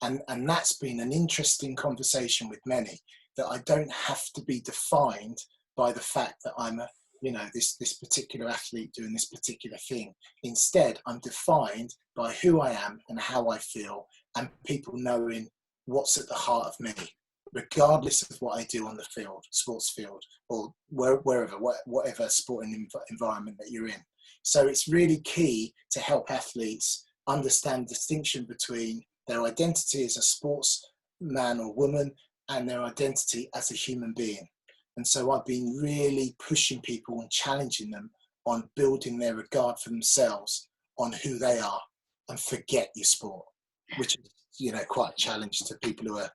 S4: And that's been an interesting conversation with many, that I don't have to be defined by the fact that I'm this particular athlete doing this particular thing. Instead, I'm defined by who I am and how I feel, and people knowing what's at the heart of me, regardless of what I do on the field, sports field, or wherever, whatever sporting environment that you're in. So it's really key to help athletes understand distinction between their identity as a sportsman or woman and their identity as a human being. And so I've been really pushing people and challenging them on building their regard for themselves, on who they are, and forget your sport, which is, you know, quite a challenge to people who are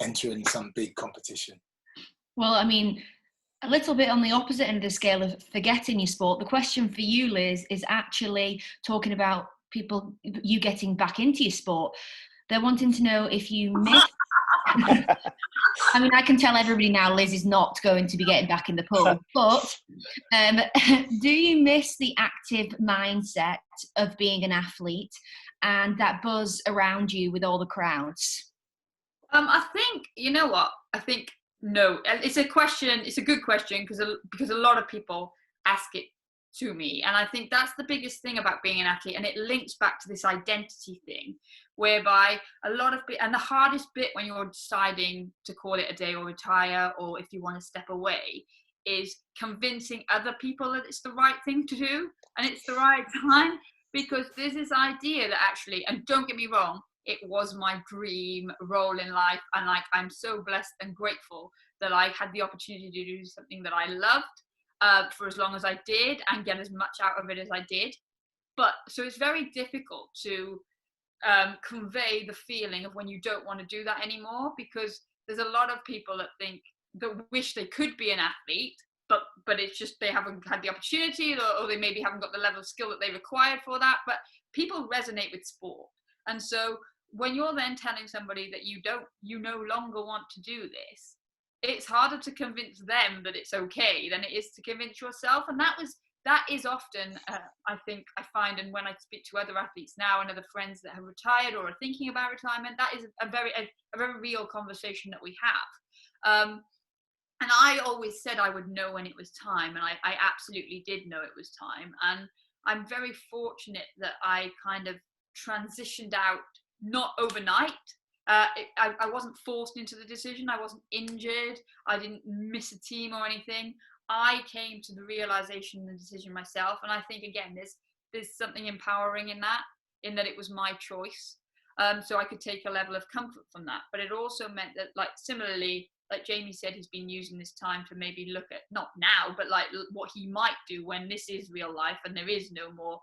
S4: entering some big competition.
S1: Well, I mean, a little bit on the opposite end of the scale of forgetting your sport. The question for you, Liz, is actually talking about you getting back into your sport. They're wanting to know if you miss. I mean, I can tell everybody now Liz is not going to be getting back in the pool, but do you miss the active mindset of being an athlete and that buzz around you with all the crowds?
S2: I think, you know what, I think no. It's a question, it's a good question, because a lot of people ask it to me, and I think that's the biggest thing about being an athlete, and it links back to this identity thing, whereby and the hardest bit when you're deciding to call it a day or retire, or if you want to step away, is convincing other people that it's the right thing to do and it's the right time, because there's this idea that actually, and don't get me wrong, it was my dream role in life, and like I'm so blessed and grateful that I had the opportunity to do something that I loved for as long as I did and get as much out of it as I did. But so it's very difficult to convey the feeling of when you don't want to do that anymore, because there's a lot of people that wish they could be an athlete, but it's just they haven't had the opportunity, or they maybe haven't got the level of skill that they required for that. But people resonate with sport, and so when you're then telling somebody that you no longer want to do this, it's harder to convince them that it's okay than it is to convince yourself. And that is often, I think I find, and when I speak to other athletes now and other friends that have retired or are thinking about retirement, that is a very real conversation that we have. And I always said I would know when it was time, and I absolutely did know it was time. And I'm very fortunate that I kind of transitioned out, not overnight. I wasn't forced into the decision. I wasn't injured. I didn't miss a team or anything. I came to the realization and the decision myself. And I think, again, there's something empowering in that it was my choice. So I could take a level of comfort from that. But it also meant that, like, similarly, like Jamie said, he's been using this time to maybe look at, not now, but like what he might do when this is real life and there is no more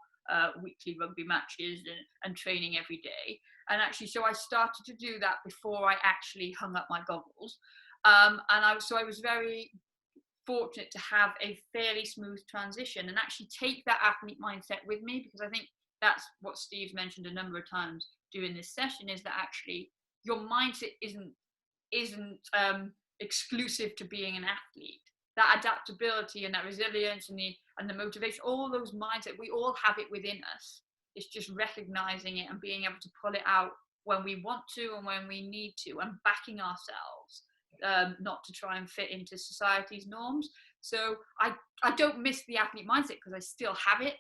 S2: weekly rugby matches and training every day. And actually, so I started to do that before I actually hung up my goggles. So I was very fortunate to have a fairly smooth transition and actually take that athlete mindset with me, because I think that's what Steve's mentioned a number of times during this session, is that actually your mindset isn't exclusive to being an athlete. That adaptability and that resilience and the motivation, all those mindset, we all have it within us. It's just recognizing it and being able to pull it out when we want to and when we need to, and backing ourselves, not to try and fit into society's norms. So I don't miss the athlete mindset because I still have it.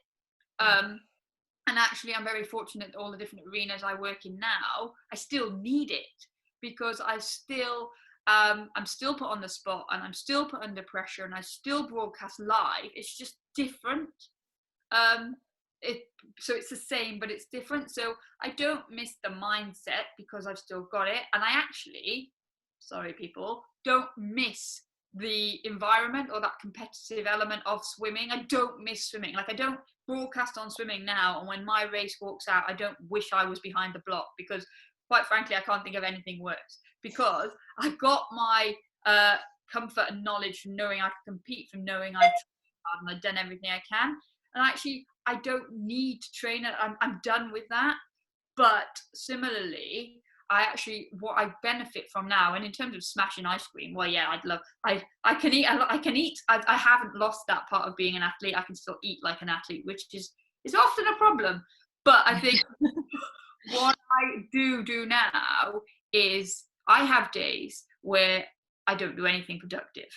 S2: And actually, I'm very fortunate that all the different arenas I work in now, I still need it, because I'm still put on the spot, and I'm still put under pressure, and I still broadcast live. It's just different. So it's the same, but it's different. So I don't miss the mindset because I've still got it. And I actually, sorry people, don't miss the environment or that competitive element of swimming. I don't miss swimming. Like, I don't broadcast on swimming now, and when my race walks out, I don't wish I was behind the block, because quite frankly, I can't think of anything worse, because I got my comfort and knowledge from knowing I can compete, from knowing I've trained hard and I've done everything I can. And actually, I don't need to train it. I'm done with that. But similarly, what I benefit from now, and in terms of smashing ice cream, well, yeah, I can eat. I haven't lost that part of being an athlete. I can still eat like an athlete, which is often a problem. But I think what I do now is I have days where I don't do anything productive.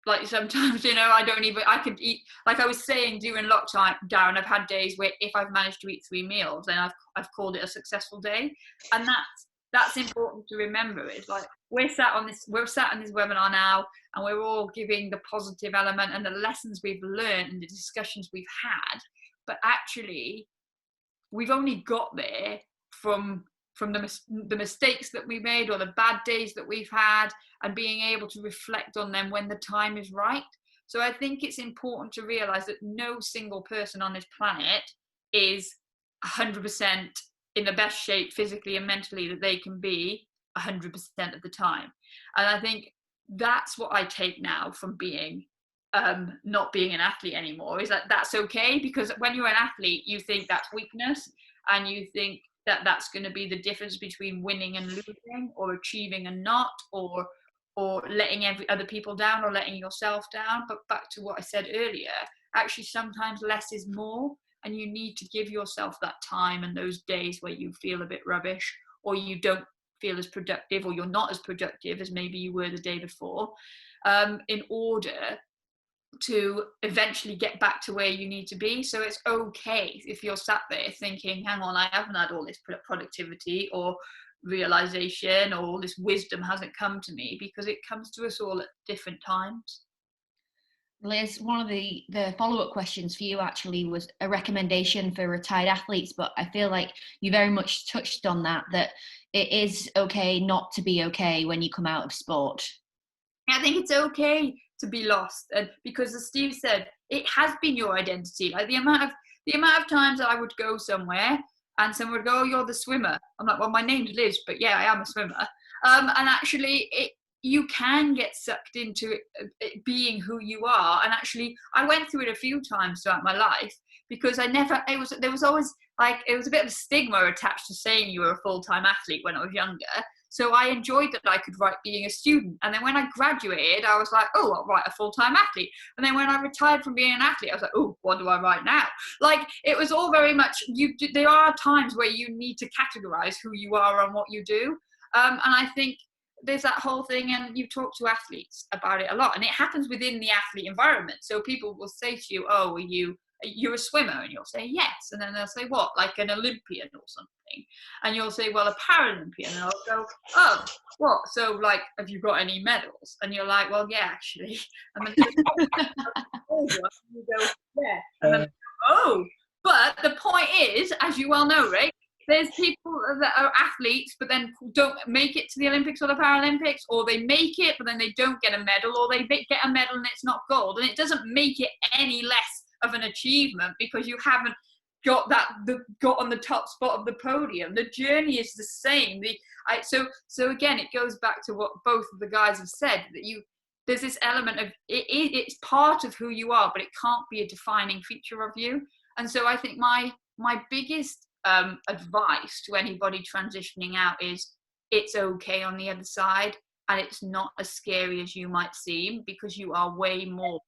S2: Like, sometimes, I could eat, like I was saying during lockdown, Darren, I've had days where if I've managed to eat 3 meals, then I've called it a successful day. And that's important to remember. It's like, we're sat in this webinar now, and we're all giving the positive element and the lessons we've learned and the discussions we've had. But actually, we've only got there from the mistakes that we made, or the bad days that we've had, and being able to reflect on them when the time is right. So I think it's important to realize that no single person on this planet is 100% in the best shape physically and mentally that they can be 100% of the time. And I think that's what I take now from being not being an athlete anymore, is that that's okay, because when you're an athlete, you think that's weakness, and you think that that's going to be the difference between winning and losing, or achieving and not, or letting other people down, or letting yourself down. But back to what I said earlier, actually sometimes less is more, and you need to give yourself that time and those days where you feel a bit rubbish, or you don't feel as productive, or you're not as productive as maybe you were the day before, in order to eventually get back to where you need to be. So it's okay if you're sat there thinking, hang on, I haven't had all this productivity or realization, or all this wisdom hasn't come to me, because it comes to us all at different times.
S1: Liz, one of the follow-up questions for you actually was a recommendation for retired athletes, but I feel like you very much touched on that it is okay not to be okay when you come out of sport.
S2: I think it's okay to be lost, and because, as Steve said, it has been your identity. Like, the amount of times that I would go somewhere and someone would go, "Oh, you're the swimmer." I'm like, "Well, my name's Liz, but yeah, I am a swimmer." And actually, you can get sucked into it being who you are. And actually, I went through it a few times throughout my life, because there was always, like, it was a bit of a stigma attached to saying you were a full-time athlete when I was younger. So I enjoyed that I could write being a student. And then when I graduated, I was like, oh, I'll write a full-time athlete. And then when I retired from being an athlete, I was like, oh, what do I write now? Like, it was all very much, there are times where you need to categorize who you are and what you do. And I think there's that whole thing, and you talk to athletes about it a lot, and it happens within the athlete environment. So people will say to you, oh, you're a swimmer, and you'll say yes, and then they'll say, what, like an Olympian or something? And you'll say, well, a Paralympian. And I'll go, oh, what, so, like, have you got any medals? And you're like, well, yeah, actually. And then you go, yeah, and then oh, but the point is, as you well know, Rick, there's people that are athletes but then don't make it to the Olympics or the Paralympics, or they make it but then they don't get a medal, or they get a medal and it's not gold, and it doesn't make it any less of an achievement because you haven't got on the top spot of the podium. The journey is the same. So again, it goes back to what both of the guys have said, that there's this element of it's part of who you are, but it can't be a defining feature of you. And so I think my biggest advice to anybody transitioning out is it's okay on the other side, and it's not as scary as you might seem, because you are way more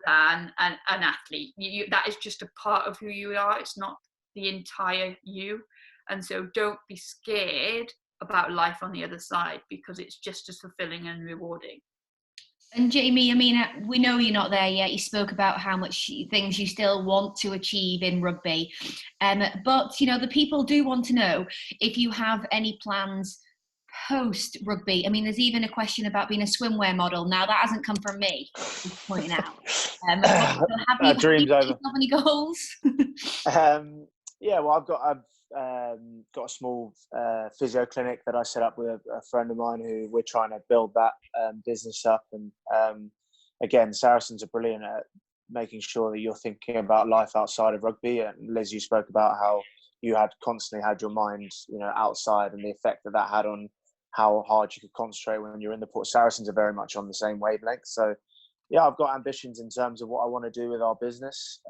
S2: than an athlete. That is just a part of who you are. It's not the entire you. And so don't be scared about life on the other side, because it's just as fulfilling and rewarding.
S1: And Jamie, I mean, we know you're not there yet. You spoke about how much things you still want to achieve in rugby. But, you know, the people do want to know if you have any plans post rugby. I mean, there's even a question about being a swimwear model. Now, that hasn't come from me, just pointing out. Have you any goals?
S3: Yeah, well, I've got a small physio clinic that I set up with a friend of mine who we're trying to build that business up. And again, Saracens are brilliant at making sure that you're thinking about life outside of rugby. And Liz, you spoke about how you had constantly had your mind, you know, outside, and the effect that had on how hard you could concentrate when you're in the port. Saracens are very much on the same wavelength. So yeah, I've got ambitions in terms of what I want to do with our business.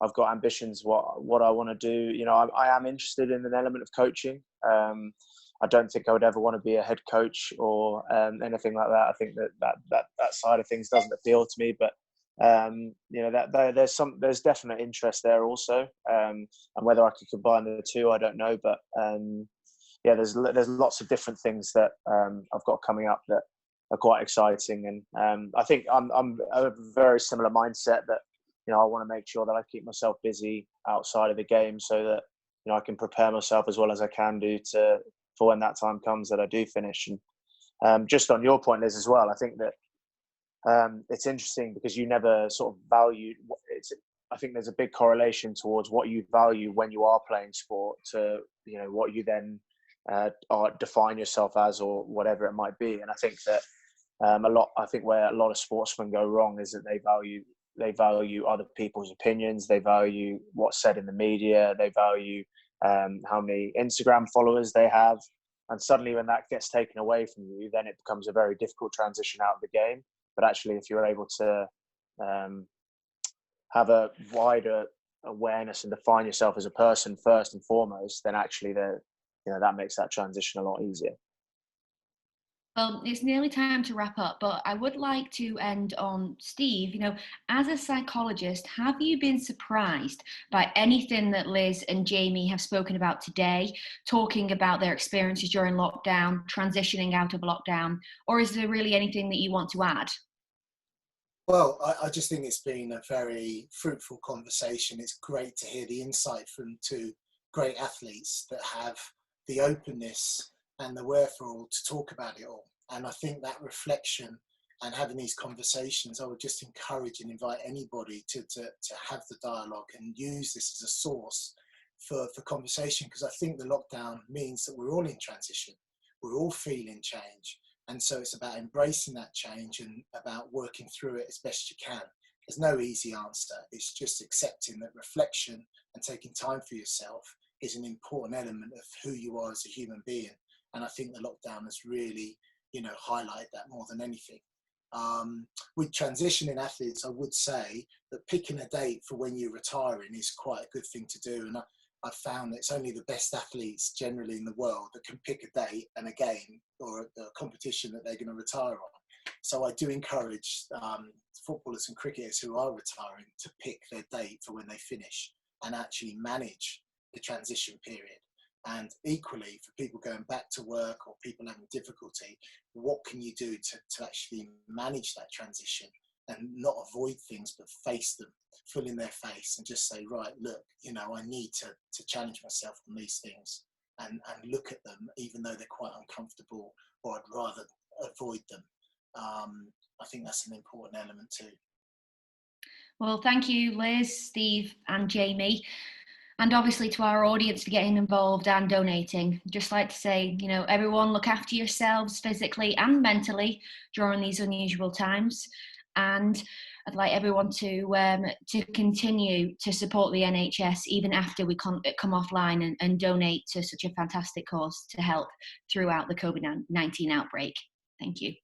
S3: I've got ambitions what I want to do. You know, I am interested in an element of coaching. I don't think I would ever want to be a head coach or anything like that. I think that side of things doesn't appeal to me. But you know, there's definite interest there also. And whether I could combine the two, I don't know. But yeah, there's lots of different things that I've got coming up that are quite exciting. And I think I'm a very similar mindset that, you know, I want to make sure that I keep myself busy outside of the game so that, you know, I can prepare myself as well as I can do for when that time comes that I do finish. And just on your point, Liz, as well, I think that it's interesting because you never sort of value I think there's a big correlation towards what you value when you are playing sport to, you know, what you then define yourself as or whatever it might be. And I think that where a lot of sportsmen go wrong is that they value other people's opinions. They value what's said in the media. They value how many Instagram followers they have. And suddenly when that gets taken away from you, then it becomes a very difficult transition out of the game. But actually, if you're able to have a wider awareness and define yourself as a person first and foremost, then actually that makes that transition a lot easier.
S1: Well, it's nearly time to wrap up, but I would like to end on Steve. You know, as a psychologist, have you been surprised by anything that Liz and Jamie have spoken about today, talking about their experiences during lockdown, transitioning out of lockdown, or is there really anything that you want to add?
S4: Well, I just think it's been a very fruitful conversation. It's great to hear the insight from two great athletes that have the openness and the wherewithal to talk about it all. And I think that reflection and having these conversations, I would just encourage and invite anybody to have the dialogue and use this as a source for conversation, because I think the lockdown means that we're all in transition. We're all feeling change. And so it's about embracing that change and about working through it as best you can. There's no easy answer. It's just accepting that reflection and taking time for yourself is an important element of who you are as a human being. And I think the lockdown has really, you know, highlighted that more than anything. With transitioning athletes, I would say that picking a date for when you're retiring is quite a good thing to do. And I've found that it's only the best athletes generally in the world that can pick a date and a game or a competition that they're going to retire on. So I do encourage footballers and cricketers who are retiring to pick their date for when they finish and actually manage the transition period. And equally, for people going back to work or people having difficulty, what can you do to actually manage that transition and not avoid things, but face them, full in their face, and just say, right, look, you know, I need to challenge myself on these things and look at them, even though they're quite uncomfortable, or I'd rather avoid them. I think that's an important element too.
S1: Well, thank you, Liz, Steve, and Jamie. And obviously to our audience for getting involved and donating. I'd just like to say, you know, everyone look after yourselves physically and mentally during these unusual times. And I'd like everyone to continue to support the NHS even after we come offline, and donate to such a fantastic cause to help throughout the COVID-19 outbreak. Thank you.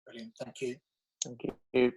S4: Brilliant. Thank you.
S3: Thank you.